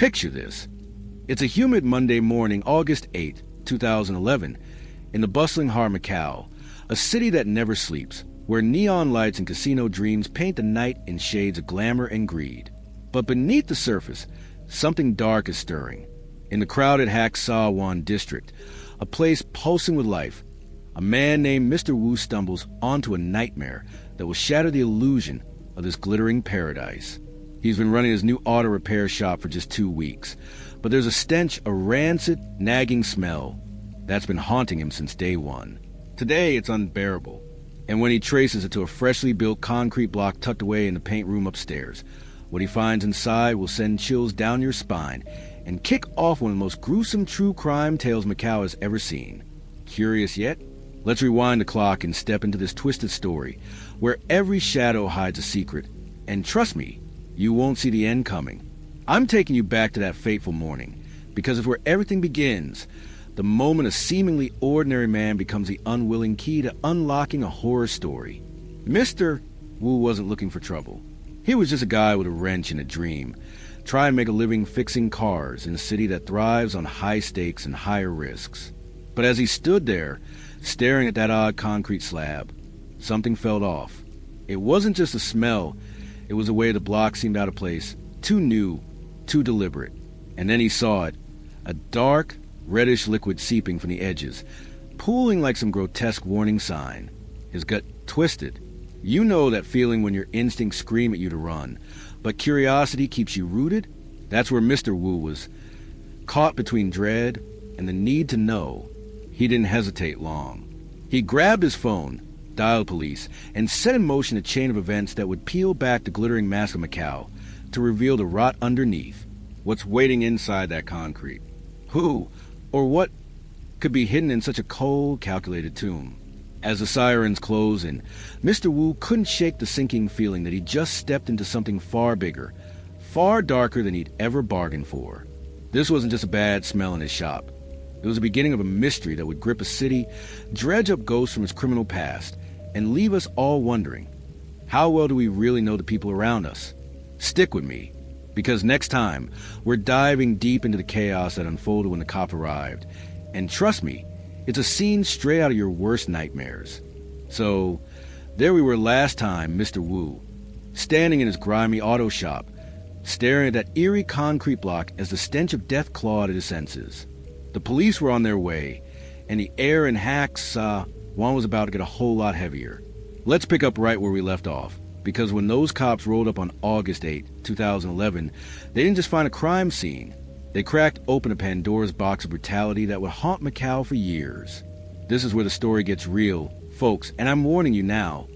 Picture this. It's a humid Monday morning, August 8, 2011, in the bustling heart of Macau, a city that never sleeps, where neon lights and casino dreams paint the night in shades of glamour and greed. But beneath the surface, something dark is stirring. In the crowded Hak Sa Wan district, a place pulsing with life, a man named Mr. Wu stumbles onto a nightmare that will shatter the illusion of this glittering paradise. He's been running his new auto repair shop for just 2 weeks, but there's a stench, a rancid, nagging smell that's been haunting him since day one. Today, it's unbearable, and when he traces it to a freshly built concrete block tucked away in the paint room upstairs, what he finds inside will send chills down your spine and kick off one of the most gruesome true crime tales Macau has ever seen. Curious yet? Let's rewind the clock and step into this twisted story, where every shadow hides a secret, and trust me, you won't see the end coming. I'm taking you back to that fateful morning, because it's where everything begins, the moment a seemingly ordinary man becomes the unwilling key to unlocking a horror story. Mr. Wu wasn't looking for trouble. He was just a guy with a wrench and a dream, trying to make a living fixing cars in a city that thrives on high stakes and higher risks. But as he stood there, staring at that odd concrete slab, something felt off. It wasn't just a smell, it was the way the block seemed out of place, too new, too deliberate. And then he saw it, a dark, reddish liquid seeping from the edges, pooling like some grotesque warning sign. His gut twisted. You know that feeling when your instincts scream at you to run, but curiosity keeps you rooted? That's where Mr. Wu was, caught between dread and the need to know. He didn't hesitate long. He grabbed his phone, dialed police, and set in motion a chain of events that would peel back the glittering mask of Macau to reveal the rot underneath, what's waiting inside that concrete. Who, or what, could be hidden in such a cold, calculated tomb? As the sirens closed in, Mr. Wu couldn't shake the sinking feeling that he just stepped into something far bigger, far darker than he'd ever bargained for. This wasn't just a bad smell in his shop. It was the beginning of a mystery that would grip a city, dredge up ghosts from its criminal past, and leave us all wondering, how well do we really know the people around us? Stick with me, because next time, we're diving deep into the chaos that unfolded when the cop arrived. And trust me, it's a scene straight out of your worst nightmares. So, there we were last time, Mr. Wu, standing in his grimy auto shop, staring at that eerie concrete block as the stench of death clawed at his senses. The police were on their way, and the air in Hak Sa Wan was about to get a whole lot heavier. Let's pick up right where we left off, because when those cops rolled up on August 8, 2011, they didn't just find a crime scene. They cracked open a Pandora's box of brutality that would haunt Macau for years. This is where the story gets real, folks, and I'm warning you now,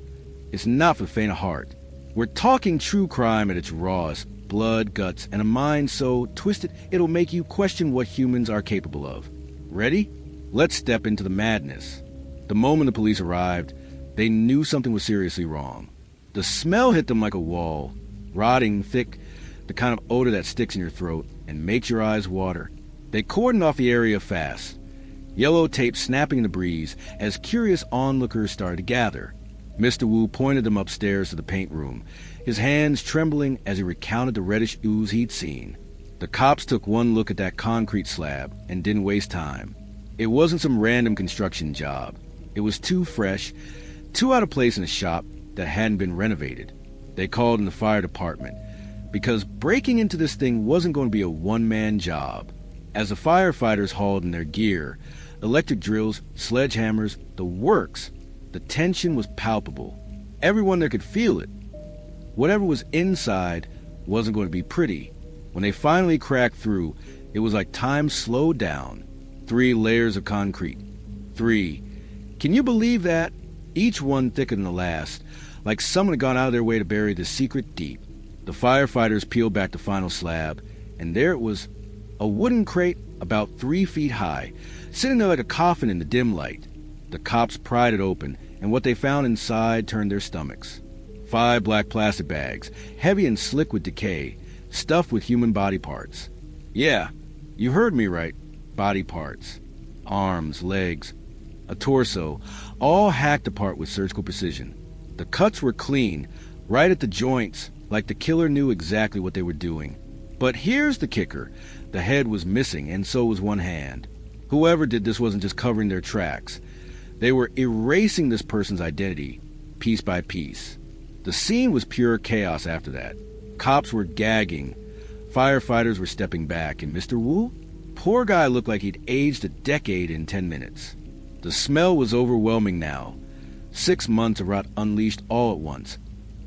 it's not for the faint of heart. We're talking true crime at its rawest, blood, guts, and a mind so twisted it'll make you question what humans are capable of. Ready? Let's step into the madness. The moment the police arrived, they knew something was seriously wrong. The smell hit them like a wall, rotting, thick, the kind of odor that sticks in your throat and makes your eyes water. They cordoned off the area fast, yellow tape snapping in the breeze as curious onlookers started to gather. Mr. Wu pointed them upstairs to the paint room, his hands trembling as he recounted the reddish ooze he'd seen. The cops took one look at that concrete slab and didn't waste time. It wasn't some random construction job. It was too fresh, too out of place in a shop that hadn't been renovated. They called in the fire department, because breaking into this thing wasn't going to be a one-man job. As the firefighters hauled in their gear, electric drills, sledgehammers, the works, the tension was palpable. Everyone there could feel it. Whatever was inside wasn't going to be pretty. When they finally cracked through, it was like time slowed down. 3 layers of concrete. 3. Can you believe that? Each one thicker than the last, like someone had gone out of their way to bury the secret deep. The firefighters peeled back the final slab, and there it was, a wooden crate about 3 feet high, sitting there like a coffin in the dim light. The cops pried it open, and what they found inside turned their stomachs. 5 black plastic bags, heavy and slick with decay, stuffed with human body parts. Yeah, you heard me right. Body parts. Arms, legs, a torso, all hacked apart with surgical precision. The cuts were clean, right at the joints, like the killer knew exactly what they were doing. But here's the kicker. The head was missing, and so was one hand. Whoever did this wasn't just covering their tracks. They were erasing this person's identity, piece by piece. The scene was pure chaos after that. Cops were gagging. Firefighters were stepping back, and Mr. Wu? Poor guy looked like he'd aged a decade in 10 minutes. The smell was overwhelming now. 6 months of rot unleashed all at once,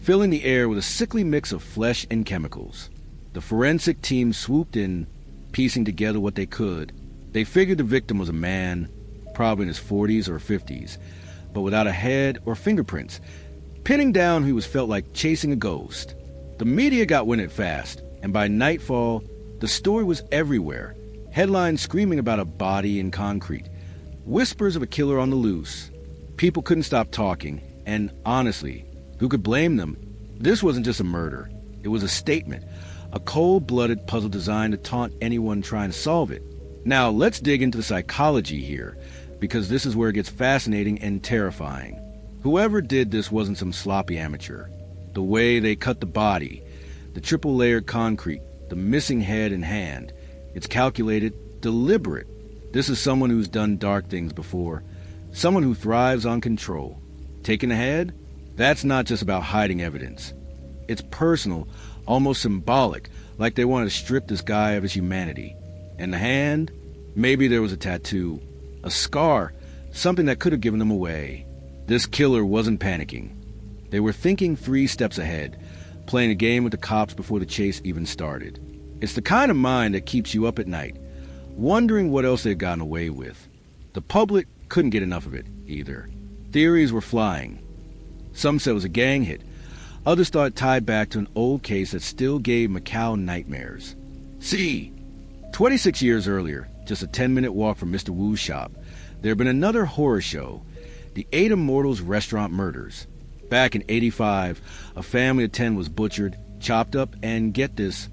filling the air with a sickly mix of flesh and chemicals. The forensic team swooped in, piecing together what they could. They figured the victim was a man, probably in his 40s or 50s, but without a head or fingerprints. Pinning down who was felt like chasing a ghost. The media got wind it fast, and by nightfall, the story was everywhere. Headlines screaming about a body in concrete. Whispers of a killer on the loose. People couldn't stop talking, and honestly, who could blame them? This wasn't just a murder. It was a statement. A cold-blooded puzzle designed to taunt anyone trying to solve it. Now, let's dig into the psychology here, because this is where it gets fascinating and terrifying. Whoever did this wasn't some sloppy amateur. The way they cut the body, the triple-layered concrete, the missing head and hand, it's calculated, deliberate. This is someone who's done dark things before, someone who thrives on control. Taking the head? That's not just about hiding evidence. It's personal, almost symbolic, like they wanted to strip this guy of his humanity. And the hand? Maybe there was a tattoo, a scar, something that could have given them away. This killer wasn't panicking. They were thinking 3 steps ahead, playing a game with the cops before the chase even started. It's the kind of mind that keeps you up at night, wondering what else they'd gotten away with. The public couldn't get enough of it, either. Theories were flying. Some said it was a gang hit. Others thought it tied back to an old case that still gave Macau nightmares. See, 26 years earlier, just a 10-minute walk from Mr. Wu's shop, there had been another horror show, the 8 Immortals Restaurant Murders. Back in '85, a family of 10 was butchered, chopped up, and get this,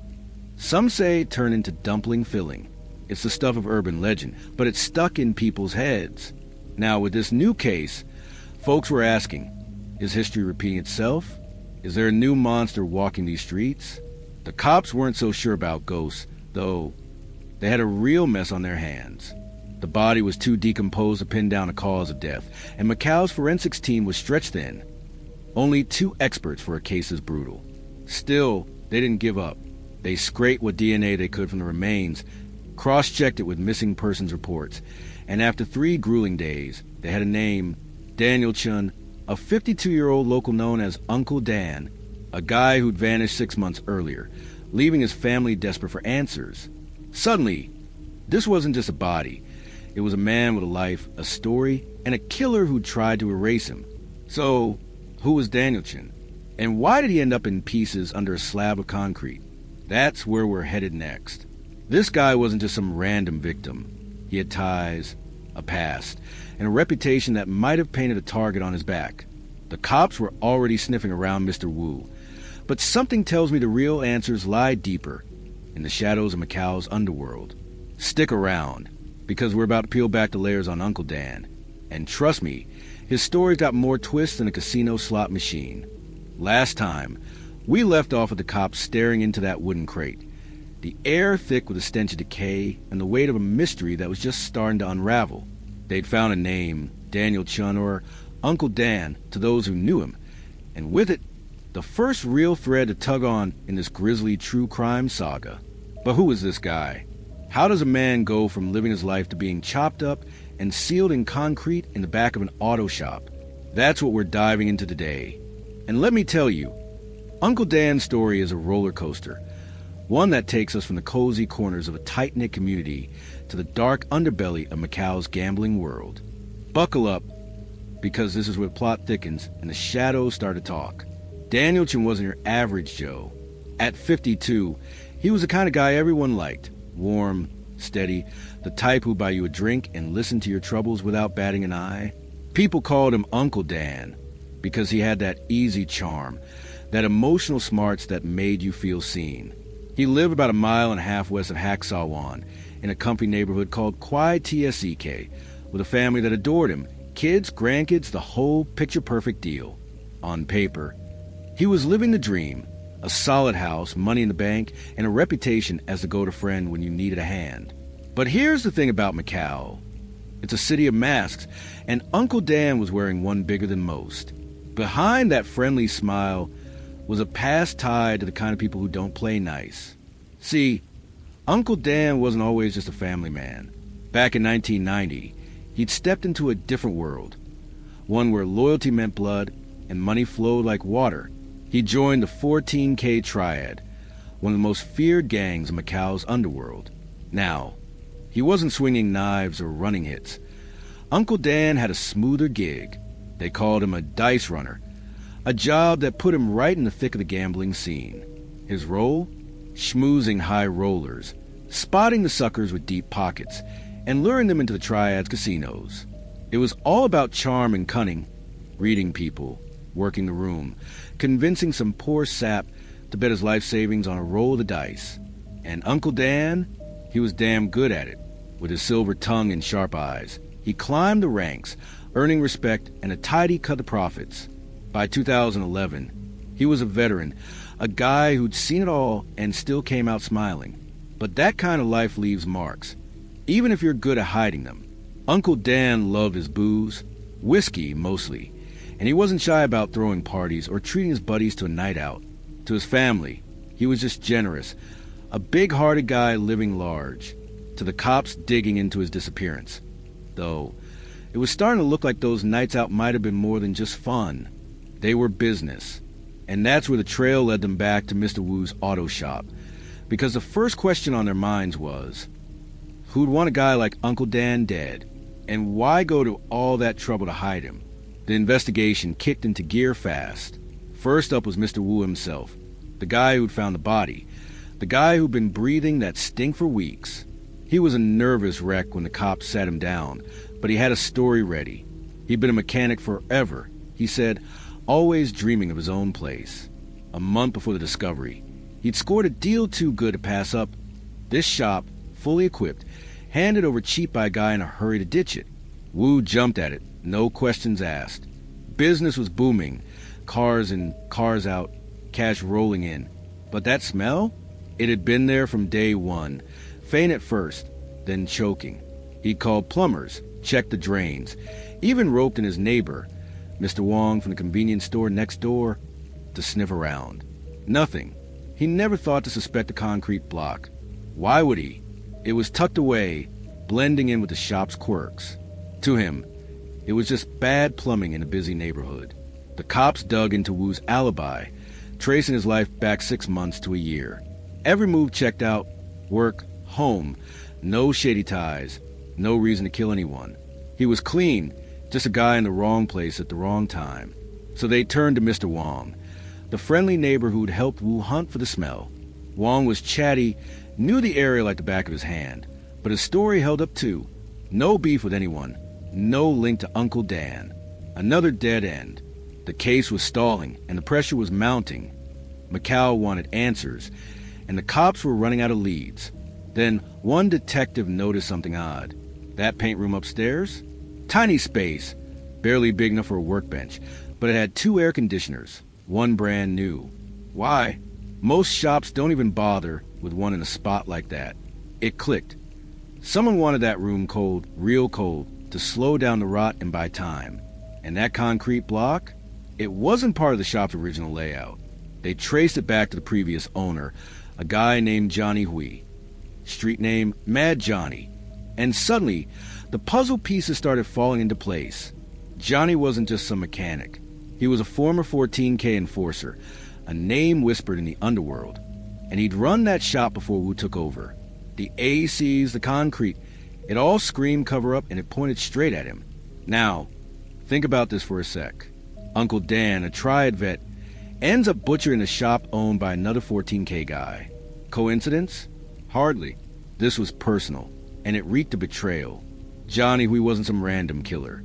some say turned into dumpling filling. It's the stuff of urban legend, but it's stuck in people's heads. Now, with this new case, folks were asking, is history repeating itself? Is there a new monster walking these streets? The cops weren't so sure about ghosts, though they had a real mess on their hands. The body was too decomposed to pin down a cause of death, and Macau's forensics team was stretched thin. Only 2 experts for a case as brutal. Still, they didn't give up. They scraped what DNA they could from the remains, cross-checked it with missing persons reports, and after 3 grueling days, they had a name, Daniel Chun, a 52-year-old local known as Uncle Dan, a guy who'd vanished 6 months earlier, leaving his family desperate for answers. Suddenly, this wasn't just a body. It was a man with a life, a story, and a killer who tried to erase him. So, who was Daniel Chun? And why did he end up in pieces under a slab of concrete? That's where we're headed next. This guy wasn't just some random victim. He had ties, a past, and a reputation that might have painted a target on his back. The cops were already sniffing around Mr. Wu, but something tells me the real answers lie deeper, in the shadows of Macau's underworld. Stick around, because we're about to peel back the layers on Uncle Dan. And trust me, his story's got more twists than a casino slot machine. Last time, we left off with the cops staring into that wooden crate, the air thick with the stench of decay and the weight of a mystery that was just starting to unravel. They'd found a name, Daniel Chun, or Uncle Dan, to those who knew him, and with it, the first real thread to tug on in this grisly true crime saga. But who is this guy? How does a man go from living his life to being chopped up and sealed in concrete in the back of an auto shop? That's what we're diving into today. And let me tell you, Uncle Dan's story is a roller coaster, one that takes us from the cozy corners of a tight-knit community to the dark underbelly of Macau's gambling world. Buckle up, because this is where the plot thickens and the shadows start to talk. Daniel Chun wasn't your average Joe. At 52, he was the kind of guy everyone liked. Warm, steady, the type who'd buy you a drink and listen to your troubles without batting an eye. People called him Uncle Dan because he had that easy charm, that emotional smarts that made you feel seen. He lived about 1.5 miles west of Hacksawan in a comfy neighborhood called Kwai Tsek, with a family that adored him. Kids, grandkids, the whole picture-perfect deal. On paper, he was living the dream, A solid house, money in the bank, and a reputation as the go-to friend when you needed a hand. But here's the thing about Macau. It's a city of masks, and Uncle Dan was wearing one bigger than most. Behind that friendly smile was a past tied to the kind of people who don't play nice. See, Uncle Dan wasn't always just a family man. Back in 1990, he'd stepped into a different world, one where loyalty meant blood and money flowed like water. He joined the 14K Triad, one of the most feared gangs in Macau's underworld. Now, he wasn't swinging knives or running hits. Uncle Dan had a smoother gig. They called him a dice runner, a job that put him right in the thick of the gambling scene. His role? Schmoozing high rollers, spotting the suckers with deep pockets, and luring them into the Triad's casinos. It was all about charm and cunning, reading people, working the room, convincing some poor sap to bet his life savings on a roll of the dice. And Uncle Dan, he was damn good at it. With his silver tongue and sharp eyes, he climbed the ranks, earning respect and a tidy cut of profits. By 2011, he was a veteran, a guy who'd seen it all and still came out smiling. But that kind of life leaves marks, even if you're good at hiding them. Uncle Dan loved his booze, whiskey mostly, and he wasn't shy about throwing parties or treating his buddies to a night out. To his family, he was just generous, a big-hearted guy living large. To the cops digging into his disappearance. Though, it was starting to look like those nights out might have been more than just fun. They were business. And that's where the trail led them back to Mr. Wu's auto shop. Because the first question on their minds was, who'd want a guy like Uncle Dan dead? And why go to all that trouble to hide him? The investigation kicked into gear fast. First up was Mr. Wu himself, the guy who'd found the body, the guy who'd been breathing that stink for weeks. He was a nervous wreck when the cops sat him down, but he had a story ready. He'd been a mechanic forever, he said, always dreaming of his own place. A month before the discovery, he'd scored a deal too good to pass up. This shop, fully equipped, handed over cheap by a guy in a hurry to ditch it. Wu jumped at it, no questions asked. Business was booming, cars in, cars out, cash rolling in. But that smell? It had been there from day one. Faint at first, then choking. He'd called plumbers, checked the drains, even roped in his neighbor, Mr. Wong from the convenience store next door, to sniff around. Nothing. He never thought to suspect a concrete block. Why would he? It was tucked away, blending in with the shop's quirks. To him, it was just bad plumbing in a busy neighborhood. The cops dug into Wu's alibi, tracing his life back 6 months to a year. Every move checked out, work, home, no shady ties, no reason to kill anyone. He was clean, just a guy in the wrong place at the wrong time. So they turned to Mr. Wong, the friendly neighbor who'd helped Wu hunt for the smell. Wong was chatty, knew the area like the back of his hand, but his story held up too. No beef with anyone, no link to Uncle Dan. Another dead end. The case was stalling, and the pressure was mounting. Macau wanted answers, and the cops were running out of leads. Then one detective noticed something odd. That paint room upstairs? Tiny space, barely big enough for a workbench, but it had 2 air conditioners, one brand new. Why? Most shops don't even bother with one in a spot like that. It clicked. Someone wanted that room cold, real cold, to slow down the rot and buy time. And that concrete block? It wasn't part of the shop's original layout. They traced it back to the previous owner, a guy named Johnny Hui. Street name, Mad Johnny. And suddenly, the puzzle pieces started falling into place. Johnny wasn't just some mechanic. He was a former 14K enforcer, a name whispered in the underworld. And he'd run that shop before Wu took over. The ACs, the concrete, it all screamed cover up and it pointed straight at him. Now, think about this for a sec. Uncle Dan, a Triad vet, ends up butchering a shop owned by another 14K guy. Coincidence? Hardly. This was personal, and it reeked of betrayal. Johnny Hui wasn't some random killer.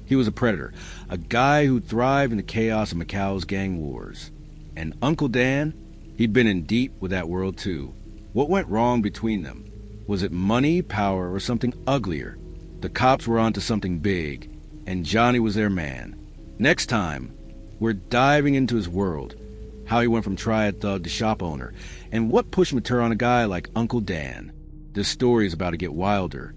He was a predator, a guy who thrived in the chaos of Macau's gang wars. And Uncle Dan, he'd been in deep with that world too. What went wrong between them? Was it money, power, or something uglier? The cops were onto something big, and Johnny was their man. Next time, we're diving into his world, how he went from triad thug to shop owner, and what pushed him to turn on a guy like Uncle Dan. This story is about to get wilder.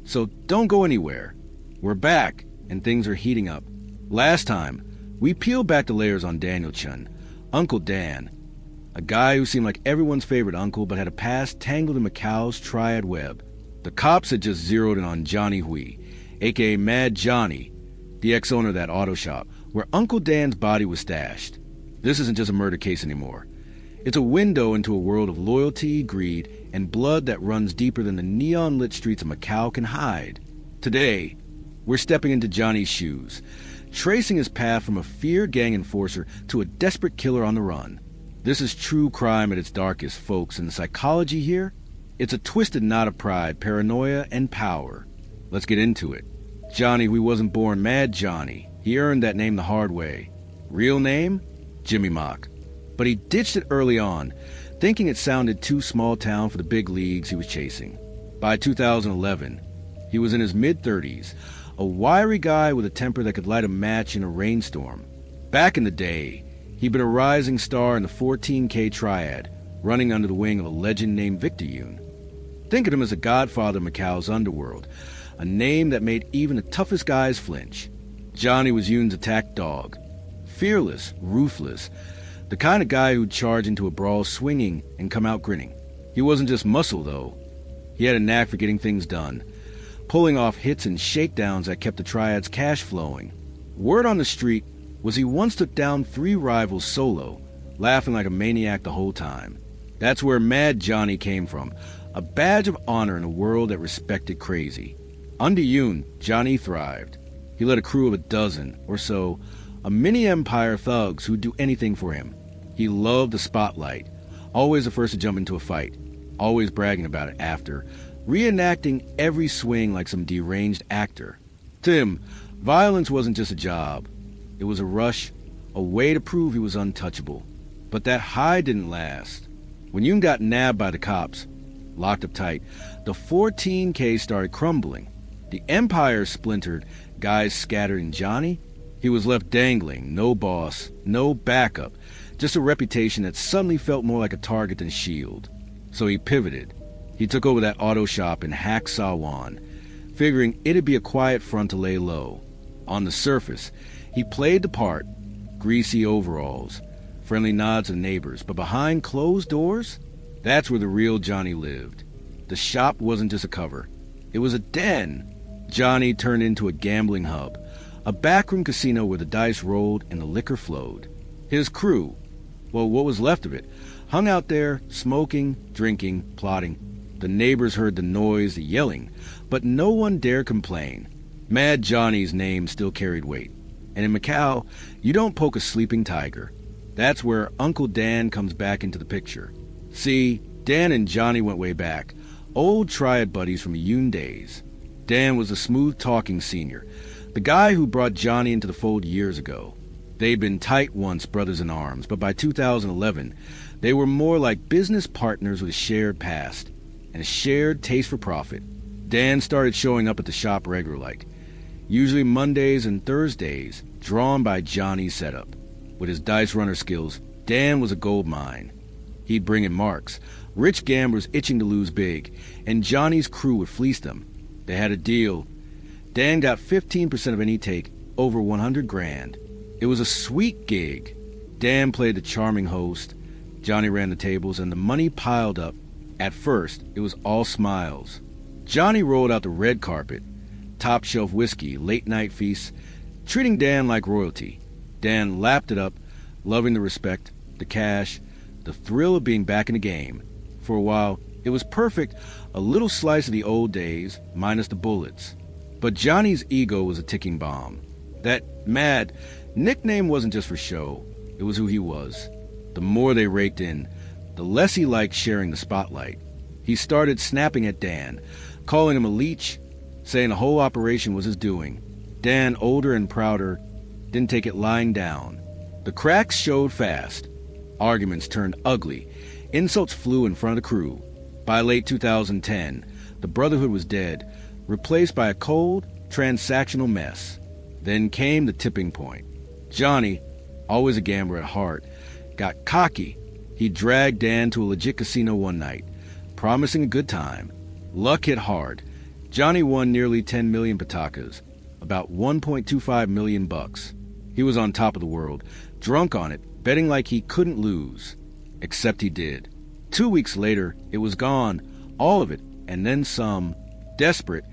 So don't go anywhere. We're back, and things are heating up. Last time, we peeled back the layers on Daniel Chun, Uncle Dan, a guy who seemed like everyone's favorite uncle but had a past tangled in Macau's triad web. The cops had just zeroed in on Johnny Hui, aka Mad Johnny, the ex-owner of that auto shop, where Uncle Dan's body was stashed. This isn't just a murder case anymore. It's a window into a world of loyalty, greed, and blood that runs deeper than the neon-lit streets of Macau can hide. Today, we're stepping into Johnny's shoes, tracing his path from a feared gang enforcer to a desperate killer on the run. This is true crime at its darkest, folks, and the psychology here? It's a twisted knot of pride, paranoia, and power. Let's get into it. Johnny, we wasn't born Mad Johnny. He earned that name the hard way. Real name? Jimmy Mock. But he ditched it early on, thinking it sounded too small town for the big leagues he was chasing. By 2011, he was in his mid-30s, a wiry guy with a temper that could light a match in a rainstorm. Back in the day, he'd been a rising star in the 14K triad, running under the wing of a legend named Victor Yoon. Think of him as a godfather of Macau's underworld, a name that made even the toughest guys flinch. Johnny was Yoon's attack dog. Fearless, ruthless, the kind of guy who'd charge into a brawl swinging and come out grinning. He wasn't just muscle, though. He had a knack for getting things done, pulling off hits and shakedowns that kept the triad's cash flowing. Word on the street was he once took down 3 rivals solo, laughing like a maniac the whole time. That's where Mad Johnny came from, a badge of honor in a world that respected crazy. Under Yoon, Johnny thrived. He led a crew of a dozen or so, a mini-empire thugs who'd do anything for him. He loved the spotlight, always the first to jump into a fight, always bragging about it after, reenacting every swing like some deranged actor. To him, violence wasn't just a job. It was a rush, a way to prove he was untouchable. But that high didn't last. When Yoon got nabbed by the cops, locked up tight, the 14K started crumbling. The empire splintered, guys scattered, and Johnny? He was left dangling, no boss, no backup, just a reputation that suddenly felt more like a target than shield. So he pivoted. He took over that auto shop in Hack Sawan, figuring it'd be a quiet front to lay low. On the surface, he played the part, greasy overalls, friendly nods to neighbors, but behind closed doors, that's where the real Johnny lived. The shop wasn't just a cover. It was a den. Johnny turned into a gambling hub, a backroom casino where the dice rolled and the liquor flowed. His crew, well, what was left of it, hung out there, smoking, drinking, plotting. The neighbors heard the noise, the yelling, but no one dared complain. Mad Johnny's name still carried weight. And in Macau, you don't poke a sleeping tiger. That's where Uncle Dan comes back into the picture. See, Dan and Johnny went way back, old triad buddies from Yoon days. Dan was a smooth-talking senior, the guy who brought Johnny into the fold years ago. They'd been tight once, brothers in arms, but by 2011, they were more like business partners with a shared past and a shared taste for profit. Dan started showing up at the shop regular-like, usually Mondays and Thursdays, drawn by Johnny's setup. With his dice runner skills, Dan was a gold mine. He'd bring in marks, rich gamblers itching to lose big, and Johnny's crew would fleece them. They had a deal. Dan got 15% of any take, over 100 grand. It was a sweet gig. Dan played the charming host, Johnny ran the tables, and the money piled up. At first, it was all smiles. Johnny rolled out the red carpet, top-shelf whiskey, late-night feasts, treating Dan like royalty. Dan lapped it up, loving the respect, the cash, the thrill of being back in the game. For a while, it was perfect, a little slice of the old days, minus the bullets. But Johnny's ego was a ticking bomb. That Mad nickname wasn't just for show, it was who he was. The more they raked in, the less he liked sharing the spotlight. He started snapping at Dan, calling him a leech, saying the whole operation was his doing. Dan, older and prouder, didn't take it lying down. The cracks showed fast. Arguments turned ugly. Insults flew in front of the crew. By late 2010, the Brotherhood was dead, replaced by a cold, transactional mess. Then came the tipping point. Johnny, always a gambler at heart, got cocky. He dragged Dan to a legit casino one night, promising a good time. Luck hit hard. Johnny won nearly 10 million patakas, about 1.25 million bucks. He was on top of the world, drunk on it, betting like he couldn't lose. Except he did. 2 weeks later, it was gone, all of it, and then some. Desperate,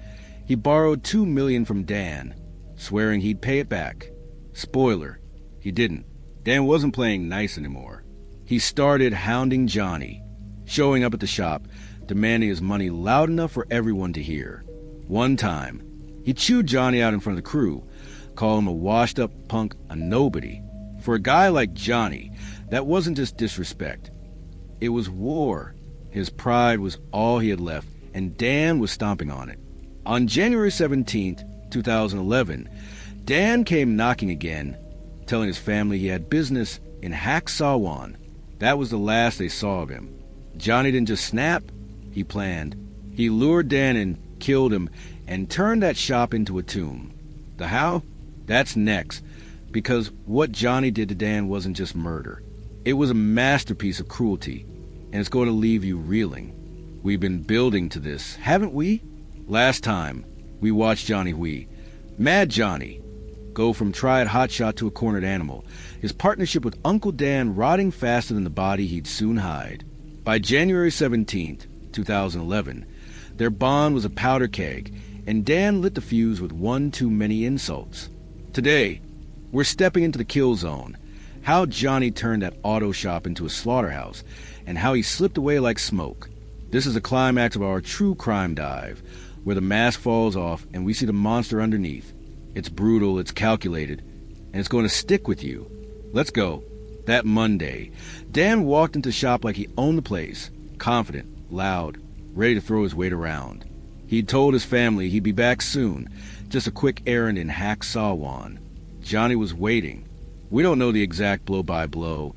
he borrowed $2 million from Dan, swearing he'd pay it back. Spoiler, he didn't. Dan wasn't playing nice anymore. He started hounding Johnny, showing up at the shop, demanding his money loud enough for everyone to hear. One time, he chewed Johnny out in front of the crew, called him a washed-up punk, a nobody. For a guy like Johnny, that wasn't just disrespect. It was war. His pride was all he had left, and Dan was stomping on it. On January 17th, 2011, Dan came knocking again, telling his family he had business in Hack-Sawan. That was the last they saw of him. Johnny didn't just snap, he planned. He lured Dan in, killed him, and turned that shop into a tomb. The how? That's next, because what Johnny did to Dan wasn't just murder. It was a masterpiece of cruelty, and it's going to leave you reeling. We've been building to this, haven't we? Last time, we watched Johnny Wee, Mad Johnny, go from tried hotshot to a cornered animal, his partnership with Uncle Dan rotting faster than the body he'd soon hide. By January 17th, 2011, their bond was a powder keg, and Dan lit the fuse with one too many insults. Today, we're stepping into the kill zone, how Johnny turned that auto shop into a slaughterhouse, and how he slipped away like smoke. This is the climax of our true crime dive, where the mask falls off and we see the monster underneath. It's brutal, it's calculated, and it's going to stick with you. Let's go. That Monday, Dan walked into the shop like he owned the place, confident, loud, ready to throw his weight around. He'd told his family he'd be back soon, just a quick errand in Hack-Sawan. Johnny was waiting. We don't know the exact blow-by-blow.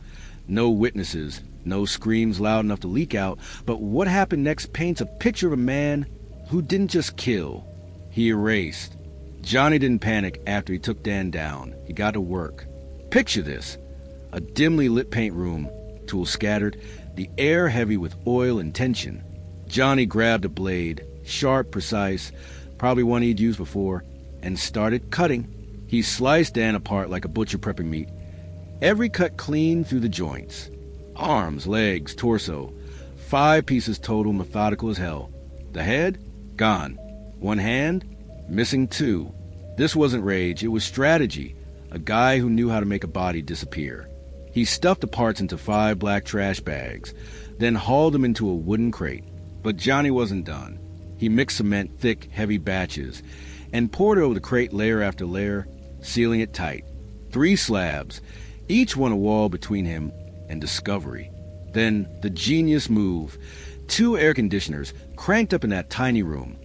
No witnesses, no screams loud enough to leak out, but what happened next paints a picture of a man who didn't just kill, he erased. Johnny didn't panic after he took Dan down. He got to work. Picture this. A dimly lit paint room, tools scattered, the air heavy with oil and tension. Johnny grabbed a blade, sharp, precise, probably one he'd used before, and started cutting. He sliced Dan apart like a butcher prepping meat. Every cut clean through the joints. Arms, legs, torso. 5 pieces total, methodical as hell. The head? Gone. One hand? Missing 2. This wasn't rage, it was strategy. A guy who knew how to make a body disappear. He stuffed the parts into 5 black trash bags, then hauled them into a wooden crate. But Johnny wasn't done. He mixed cement, thick, heavy batches, and poured it over the crate layer after layer, sealing it tight. 3 slabs, each one a wall between him and discovery. Then the genius move. 2 air conditioners cranked up in that tiny room,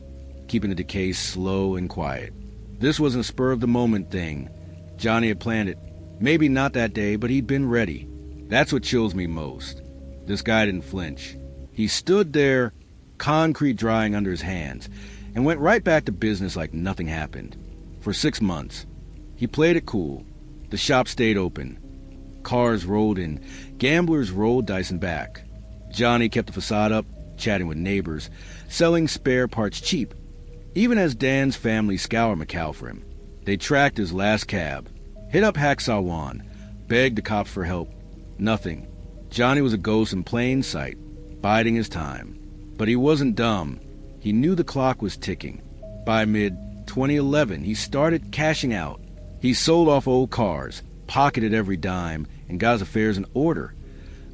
keeping the decay slow and quiet. This wasn't a spur-of-the-moment thing. Johnny had planned it. Maybe not that day, but he'd been ready. That's what chills me most. This guy didn't flinch. He stood there, concrete drying under his hands, and went right back to business like nothing happened. For 6 months, he played it cool. The shop stayed open. Cars rolled in. Gamblers rolled dice and back. Johnny kept the facade up, chatting with neighbors, selling spare parts cheap. Even as Dan's family scoured Macau for him, they tracked his last cab, hit up Hack-Sawan, begged the cops for help. Nothing. Johnny was a ghost in plain sight, biding his time. But he wasn't dumb. He knew the clock was ticking. By mid-2011, he started cashing out. He sold off old cars, pocketed every dime, and got his affairs in order.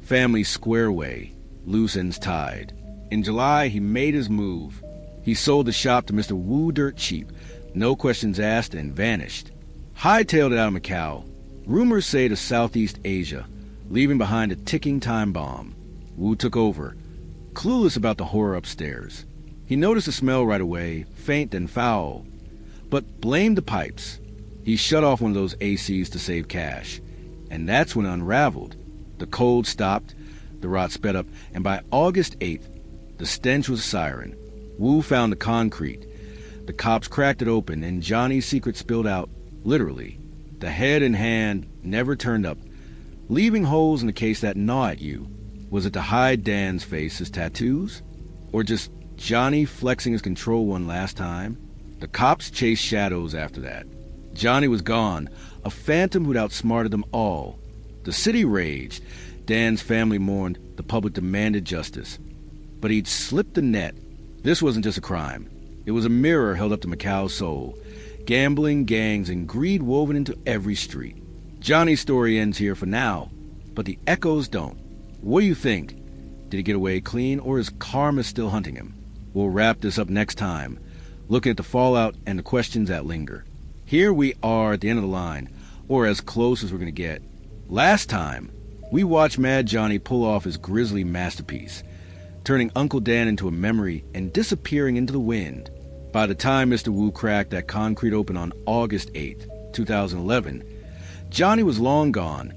Family square away, loose ends tied. In July, he made his move. He sold the shop to Mr. Wu dirt cheap, no questions asked, and vanished. Hightailed it out of Macau. Rumors say to Southeast Asia, leaving behind a ticking time bomb. Wu took over, clueless about the horror upstairs. He noticed the smell right away, faint and foul, but blamed the pipes. He shut off one of those ACs to save cash, and that's when it unraveled. The cold stopped, the rot sped up, and by August 8th, the stench was a siren. Wu found the concrete. The cops cracked it open, and Johnny's secret spilled out, literally. The head and hand never turned up. leaving holes in the case that gnaw at you. Was it to hide Dan's face, his tattoos? Or just Johnny flexing his control one last time? The cops chased shadows after that. Johnny was gone, a phantom who'd outsmarted them all. The city raged. Dan's family mourned. The public demanded justice. But he'd slipped the net. This wasn't just a crime. It was a mirror held up to Macau's soul. Gambling, gangs, and greed woven into every street. Johnny's story ends here for now, but the echoes don't. What do you think? Did he get away clean, or is karma still hunting him? We'll wrap this up next time, looking at the fallout and the questions that linger. Here we are at the end of the line, or as close as we're going to get. Last time, we watched Mad Johnny pull off his grisly masterpiece, turning Uncle Dan into a memory and disappearing into the wind. By the time Mr. Wu cracked that concrete open on August 8, 2011, Johnny was long gone,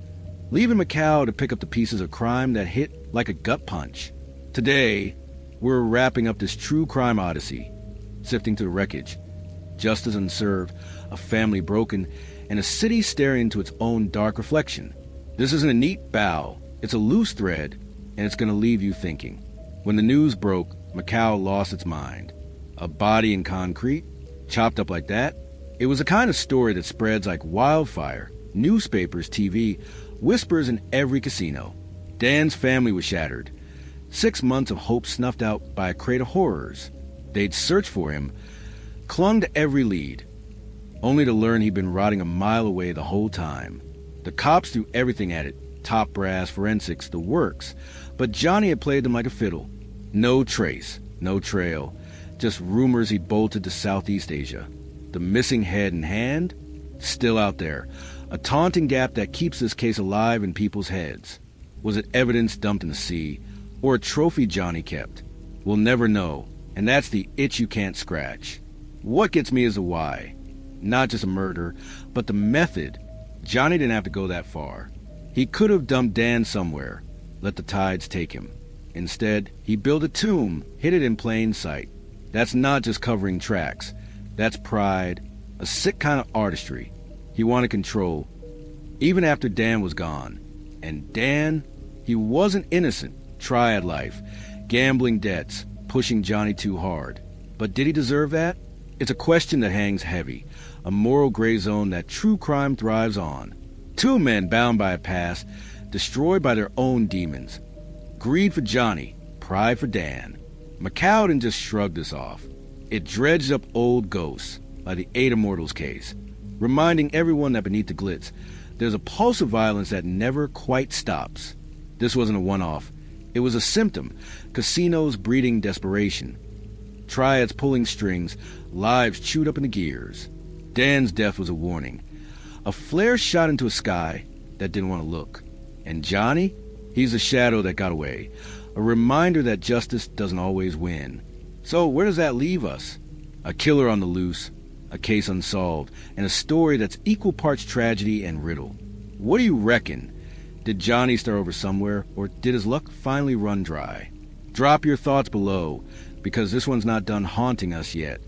leaving Macau to pick up the pieces of crime that hit like a gut punch. Today, we're wrapping up this true crime odyssey, sifting through the wreckage, justice unserved, a family broken, and a city staring into its own dark reflection. This isn't a neat bow, it's a loose thread, and it's going to leave you thinking. When the news broke, Macau lost its mind. A body in concrete, chopped up like that? It was the kind of story that spreads like wildfire. Newspapers, TV, whispers in every casino. Dan's family was shattered. 6 months of hope snuffed out by a crate of horrors. They'd searched for him, clung to every lead, only to learn he'd been rotting a mile away the whole time. The cops threw everything at it, top brass, forensics, the works, but Johnny had played them like a fiddle. No trace, no trail, just rumors he'd bolted to Southeast Asia. The missing head and hand, still out there, a taunting gap that keeps this case alive in people's heads. Was it evidence dumped in the sea, or a trophy Johnny kept? We'll never know, and that's the itch you can't scratch. What gets me is the why. Not just a murder, but the method. Johnny didn't have to go that far. He could have dumped Dan somewhere, let the tides take him. Instead, he built a tomb, hid it in plain sight. That's not just covering tracks. That's pride, a sick kind of artistry. He wanted control, even after Dan was gone. And Dan, he wasn't innocent. Triad life, gambling debts, pushing Johnny too hard. But did he deserve that? It's a question that hangs heavy, a moral gray zone that true crime thrives on. Two men bound by a past, destroyed by their own demons. Greed for Johnny, pride for Dan. Macau didn't just shrug this off. It dredged up old ghosts, like the Eight Immortals case, reminding everyone that beneath the glitz, there's a pulse of violence that never quite stops. This wasn't a one-off. It was a symptom, casinos breeding desperation. Triads pulling strings, lives chewed up into gears. Dan's death was a warning. A flare shot into a sky that didn't want to look. And Johnny? He's a shadow that got away. A reminder that justice doesn't always win. So where does that leave us? A killer on the loose, a case unsolved, and a story that's equal parts tragedy and riddle. What do you reckon? Did Johnny start over somewhere, or did his luck finally run dry? Drop your thoughts below, because this one's not done haunting us yet.